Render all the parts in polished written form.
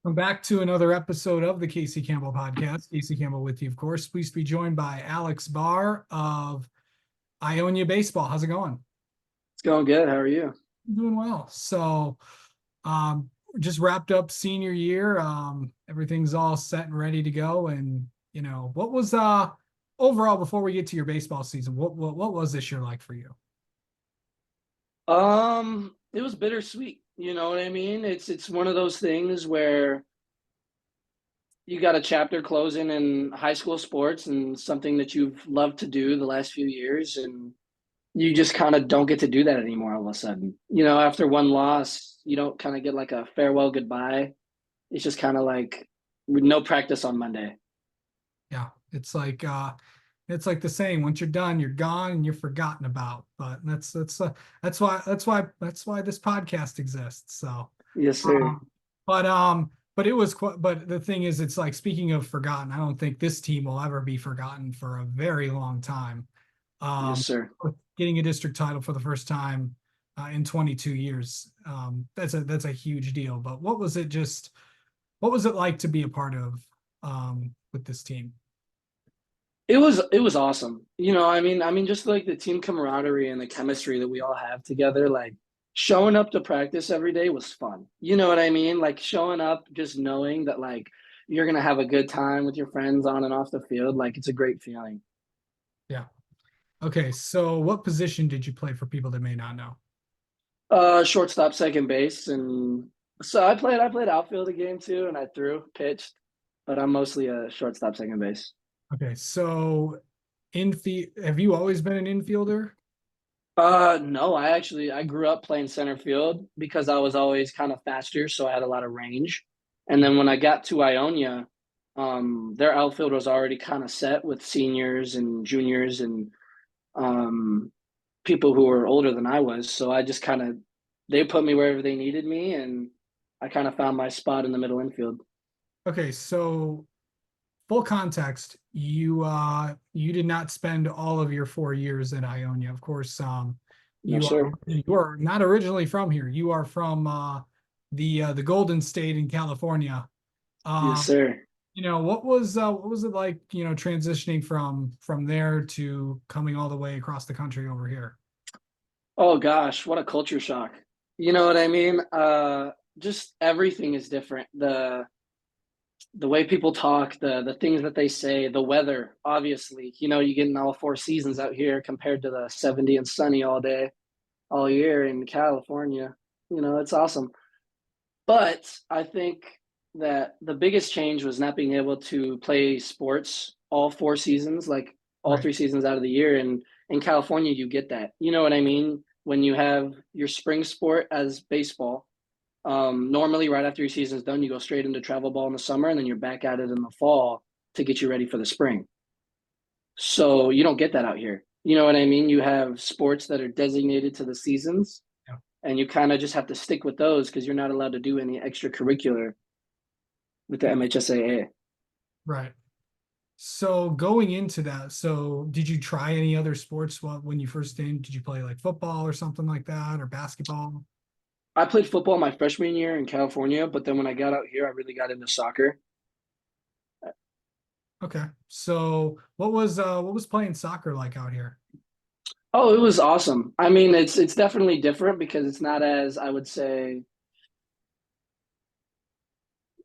Welcome back to another episode of the Casey Campbell podcast. Casey Campbell with you, of course. Pleased to be joined by Alex Barr of Ionia Baseball. How's it going? It's going good. How are you? Doing well. Just wrapped up senior year. Everything's all set and ready to go. And what was overall before we get to your baseball season? What was this year like for you? It was bittersweet. You know what I mean? It's one of those things where you got a chapter closing in high school sports and something that you've loved to do the last few years, and you just kind of don't get to do that anymore all of a sudden. After one loss, you don't kind of get like a farewell goodbye. It's just kind of like with no practice on Monday. Yeah, it's like the saying, once you're done, you're gone and you're forgotten about. But that's why this podcast exists. Yes, sir. Um, but it was quite, but the thing is, it's like, speaking of forgotten, I don't think this team will ever be forgotten for a very long time. Yes, Um, sir. Getting a district title for the first time in 22 years. That's a huge deal. But what was it like to be a part of with this team? It was awesome. I mean, just like the team camaraderie and the chemistry that we all have together, like showing up to practice every day was fun. You know what I mean? Like showing up, just knowing that like you're gonna have a good time with your friends on and off the field, like it's a great feeling. Yeah. Okay, so what position did you play for people that may not know? Shortstop, second base, and so I played outfield a game too, and I threw, pitched, but I'm mostly a shortstop, second base. Okay, so have you always been an infielder? No, I grew up playing center field because I was always kind of faster, so I had a lot of range. And then when I got to Ionia, their outfield was already kind of set with seniors and juniors and um people who were older than I was. So I just kind of they put me wherever they needed me, and I kind of found my spot in the middle infield. Okay, so full context, you did not spend all of your 4 years in Ionia. Of course, No, sir. you are not originally from here. You are from the Golden State in California. Yes, Um, sir. what was it like, transitioning from there to coming all the way across the country over here? Oh gosh, what a culture shock. You know what I mean? Just everything is different. The way people talk, the things that they say, the weather, obviously. You get in all four seasons out here compared to the 70 and sunny all day, all year in California. It's awesome. But I think that the biggest change was not being able to play sports all four seasons, like all Right. 3 seasons out of the year. And in California, you get that. You know what I mean? When you have your spring sport as baseball, normally right after your season's done, you go straight into travel ball in the summer, and then you're back at it in the fall to get you ready for the spring. So you don't get that out here. You know what I mean? You have sports that are designated to the seasons, Yeah. and you kind of just have to stick with those because you're not allowed to do any extracurricular with the Yeah. MHSAA. Right. So going into that, so did you try any other sports when you first in? Did you play like football or something like that, or basketball? I played football my freshman year in California, but then when I got out here, I really got into soccer. Okay. So what was playing soccer like out here? Oh, it was awesome. I mean, it's definitely different because it's not as I would say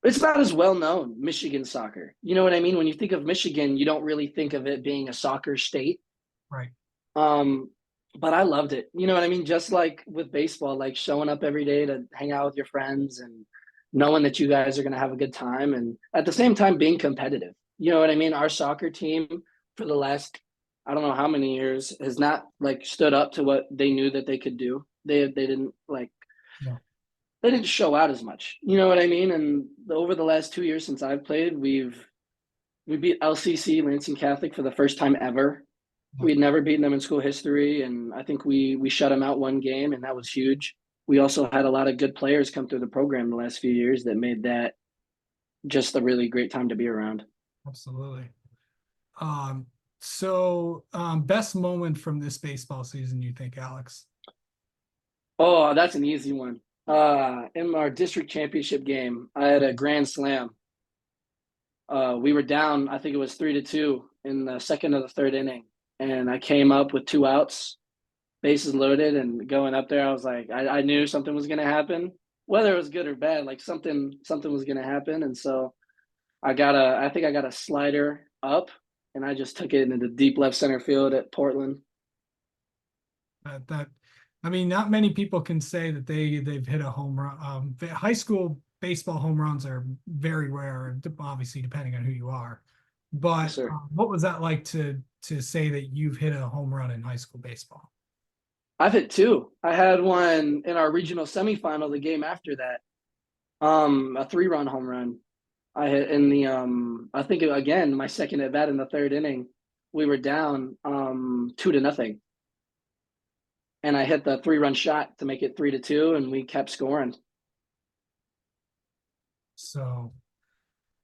it's not as well known, Michigan soccer. You know what I mean? When you think of Michigan, you don't really think of it being a soccer state. Right. Um, but I loved it. You know what I mean? Just like with baseball, like showing up every day to hang out with your friends and knowing that you guys are going to have a good time and at the same time being competitive. You know what I mean? Our soccer team for the last I don't know how many years has not like stood up to what they knew that they could do. They didn't like Yeah. they didn't show out as much. You know what I mean? And over the last 2 years since I've played, we beat LCC Lansing Catholic for the first time ever. Yeah. We'd never beaten them in school history, and I think we shut them out one game, and that was huge. We also had a lot of good players come through the program the last few years that made that just a really great time to be around. Absolutely. Um, best moment from this baseball season, you think, Alex? Oh, that's an easy one. In our district championship game, I had a grand slam. We were down, I think it was 3-2 in the second of the third inning, and I came up with two outs, bases loaded, and going up there, I was like, I knew something was gonna happen, whether it was good or bad, like something was gonna happen, and so I think I got a slider up, and I just took it into deep left center field at Portland. That I mean, not many people can say that they've hit a home run. High school baseball home runs are very rare, obviously depending on who you are. Yes, But sir. what was that like to say that you've hit a home run in high school baseball? I've hit two. I had one in our regional semifinal, the game after that. A 3-run home run. I hit in the I think again my second at bat in the third inning. We were down 2-0, and I hit the 3-run shot to make it 3-2, and we kept scoring. So,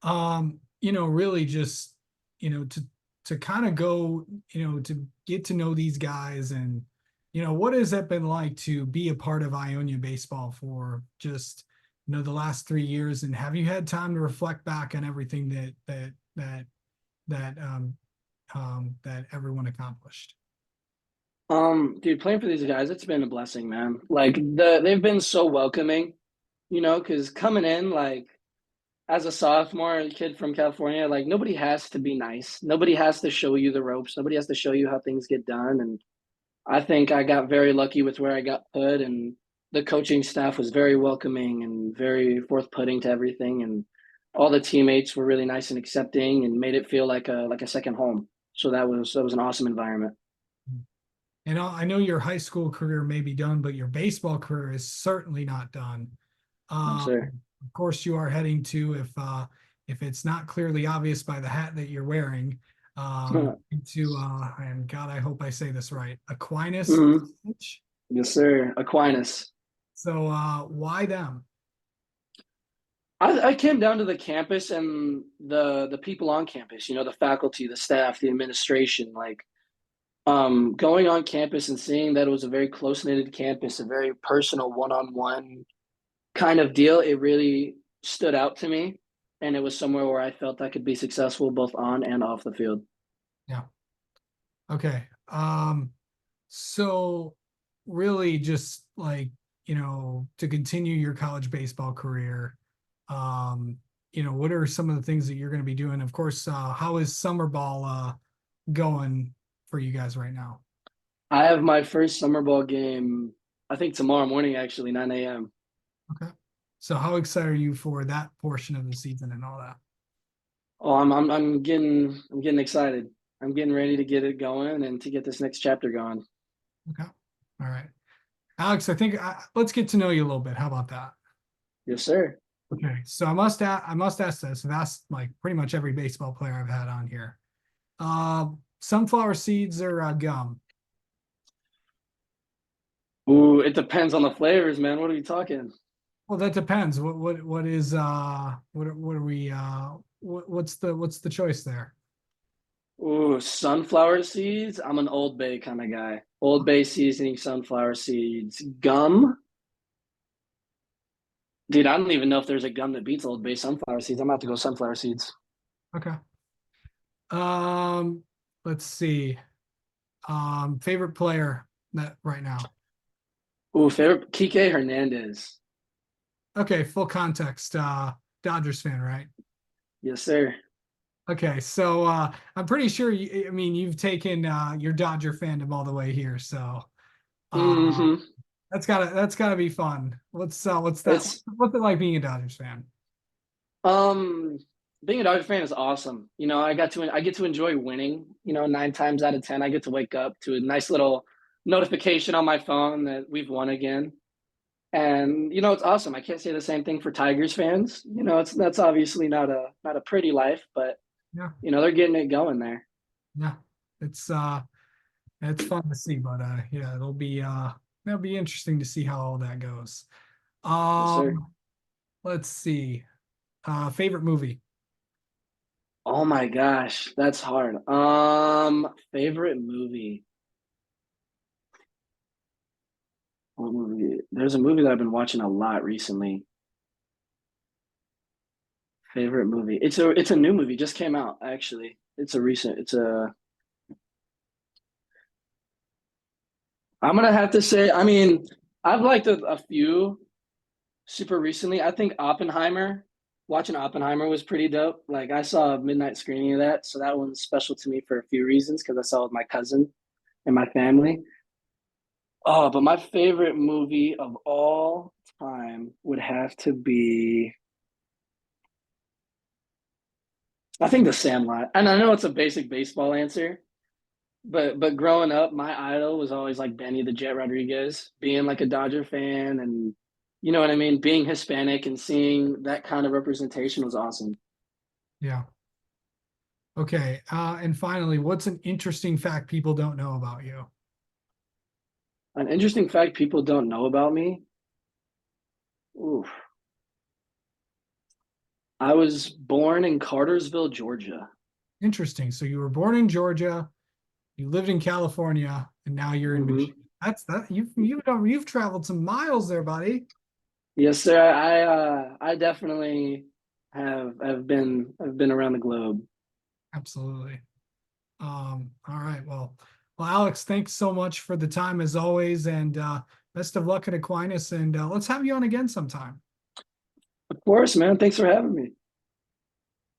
really just, to kind of go, to get to know these guys and, what has that been like to be a part of Ionia baseball for just, the last 3 years? And have you had time to reflect back on everything that everyone accomplished? Dude, playing for these guys, it's been a blessing, man. Like they've been so welcoming, because coming in like as a sophomore kid from California, like nobody has to be nice. Nobody has to show you the ropes. Nobody has to show you how things get done. And I think I got very lucky with where I got put, and the coaching staff was very welcoming and very forth-putting to everything, and all the teammates were really nice and accepting and made it feel like a second home. So that was an awesome environment. And I know your high school career may be done, but your baseball career is certainly not done. No, Um, sir. of course, you are heading to, if it's not clearly obvious by the hat that you're wearing, into and God, I hope I say this right, Aquinas Hmm. College. Yes, sir. Aquinas. So why them? I came down to the campus and the people on campus, the faculty, the staff, the administration, like going on campus and seeing that it was a very close-knitted campus, a very personal one-on-one kind of deal, it really stood out to me. And it was somewhere where I felt I could be successful both on and off the field. Yeah. Okay. So really just like, to continue your college baseball career, what are some of the things that you're going to be doing? Of course, how is summer ball going for you guys right now? I have my first summer ball game, I think tomorrow morning, actually, 9 a.m. Okay. So how excited are you for that portion of the season and all that? Oh, I'm getting excited. I'm getting ready to get it going and to get this next chapter going. Okay. All right. Alex, I think let's get to know you a little bit. How about that? Yes, sir. Okay. So I must ask this. I've asked like pretty much every baseball player I've had on here. Sunflower seeds or gum? Ooh, it depends on the flavors, man. What are we talking? Well, that depends. What is what are we what's the choice there? Ooh, sunflower seeds. I'm an Old Bay kind of guy. Old Bay seasoning, sunflower seeds, gum. Dude, I don't even know if there's a gum that beats Old Bay sunflower seeds. I'm about to go sunflower seeds. Okay. Um, let's see. Favorite player that right now. Ooh, favorite Kike Hernandez. Okay, full context. Dodgers fan, right? Yes, sir. Okay, so I'm pretty sure I mean you've taken your Dodger fandom all the way here, so uh Hmm. that's gotta be fun. What's that? It's What's it like being a Dodgers fan? um being a Dodger fan is awesome. I get to enjoy winning. 9 times out of 10, I get to wake up to a nice little notification on my phone that we've won again. And it's awesome. I can't say the same thing for Tigers fans. It's that's obviously not a pretty life, but Yeah, they're getting it going there. yeah. It's it's fun to see, but yeah, it'll be interesting to see how all that goes. Yes, sir. Um, let's see. Favorite movie. Oh my gosh, that's hard. Favorite movie. What movie? There's a movie that I've been watching a lot recently. Favorite movie? It's a new movie, just came out actually. It's a recent. It's a. I'm gonna have to say. I mean, I've liked a few super recently. I think Oppenheimer. Watching Oppenheimer was pretty dope. Like I saw a midnight screening of that, so that one's special to me for a few reasons because I saw it with my cousin and my family. Oh, but my favorite movie of all time would have to be, I think, The Sandlot. And I know it's a basic baseball answer, but growing up, my idol was always like Benny the Jet Rodriguez, being like a Dodger fan, and you know what I mean, being Hispanic and seeing that kind of representation was awesome. Yeah. Okay. And finally, what's an interesting fact people don't know about you? An interesting fact people don't know about me. Oof. I was born in Cartersville, Georgia. Interesting. So you were born in Georgia, you lived in California, and now you're in Hmm. Michigan. That's that you've traveled some miles there, buddy. Yes, sir. I definitely have been around the globe. Absolutely. All right. Well, Alex, thanks so much for the time as always, and best of luck at Aquinas. And let's have you on again sometime. Of course, man. Thanks for having me.